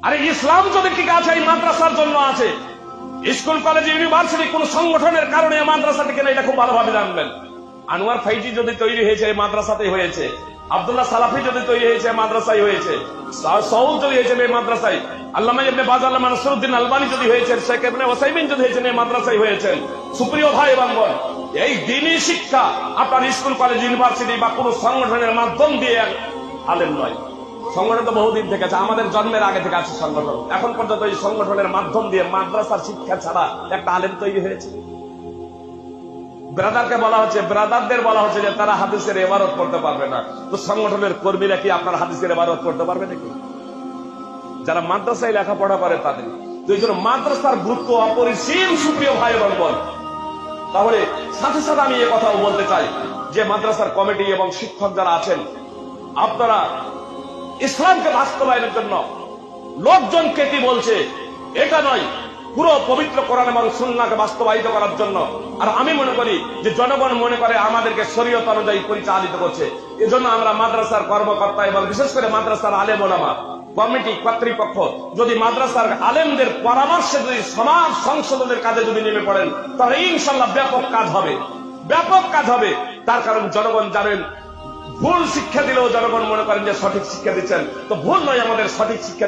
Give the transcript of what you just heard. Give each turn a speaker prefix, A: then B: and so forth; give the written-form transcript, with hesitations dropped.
A: আরে ইসলাম যদি ঠিক আছে এই মাদ্রাসার জন্য আছে। স্কুল কলেজ ইউনিভার্সিটি কোন সংগঠনের কারণে মাদ্রাসাটিকে না, এটা খুব ভালোভাবে জানবেন। আনোয়ার ফাইজি যদি তৈরি হয়েছে এই মাদ্রাসাতেই হয়েছে, আব্দুল্লাহ সালাফি যদি তৈরি হয়েছে মাদ্রাসায় হয়েছে, সৌদ যদি হয়েছে এই মাদ্রাসায়, আল্লামা ইবনে বাজ, আল্লামা নাসরুদ্দিন আলবানী যদি হয়েছেন, শেখ ইবনে ওসাইমিন যদি হয়েছেন এই মাদ্রাসায় হয়েছেন। সুপ্রিয় ভাই এবং বোন, এই দ্বীনি শিক্ষা আপনার স্কুল কলেজ ইউনিভার্সিটি বা কোন সংগঠনের মাধ্যম দিয়ে আলেম নয়। সংগঠন তো বহুদিন থেকে আছে, আমাদের জন্মের আগে থেকে আছে সংগঠন। এখন পর্যন্ত এই সংগঠনের মাধ্যম দিয়ে মাদ্রাসার শিক্ষা ছাড়া একটা আলেম তৈরি হয়েছে? ব্রাদারকে বলা হচ্ছে, ব্রাদারদের বলা হচ্ছে যে তারা হাদিসের ইবারত করতে পারবে না। তো সংগঠনের কর্মীরা কি আপনার হাদিসের ইবারত করতে পারবে নাকি? যারা মাদ্রাসায় লেখাপড়া করে তাদের। তো এই জন্য মাদ্রাসার গুরুত্ব অপরিসীম সুপ্রিয় ভাই এবং বোন। তাহলে সাথে সাথে আমি এই কথাও বলতে চাই যে মাদ্রাসার কমিটি এবং শিক্ষক যারা আছেন, আপনারা ইসলামকে বাস্তবায়নের জন্য লোকজনকে কি বলছে এটা নয়, পুরো পবিত্র কোরআন এবং সুন্নাহকে বাস্তবায়িত করার জন্য। আর আমি মনে করি যে জনগণ মনে করে আমাদেরকে শরীয়ত অনুযায়ী পরিচালিত করছে। এজন্য আমরা মাদ্রাসার কর্মকর্তা এবং বিশেষ করে মাদ্রাসার আলেম ওলামা কমিটি কর্তৃপক্ষ যদি মাদ্রাসার আলেমদের পরামর্শে যদি সমাজ সংশোধনের কাজে যদি নেমে পড়েন, তাহলে ইনশাল্লাহ ব্যাপক কাজ হবে, ব্যাপক কাজ হবে। তার কারণ জনগণ জানেন, ভুল শিক্ষা দিলেও জনগণ মনে করেন যে সঠিক শিক্ষা দিচ্ছেন, তো ভুল নয়, আমাদের সঠিক শিক্ষা